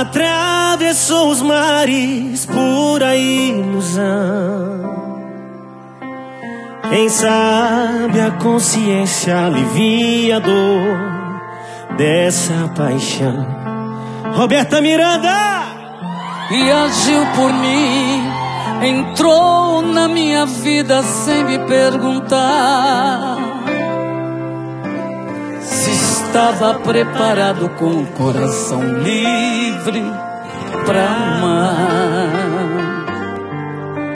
atravessou os mares, pura ilusão. Quem sabe a consciência alivia a dor dessa paixão. Roberta Miranda! E agiu por mim, entrou na minha vida sem me perguntar se estava preparado com o coração livre pra amar.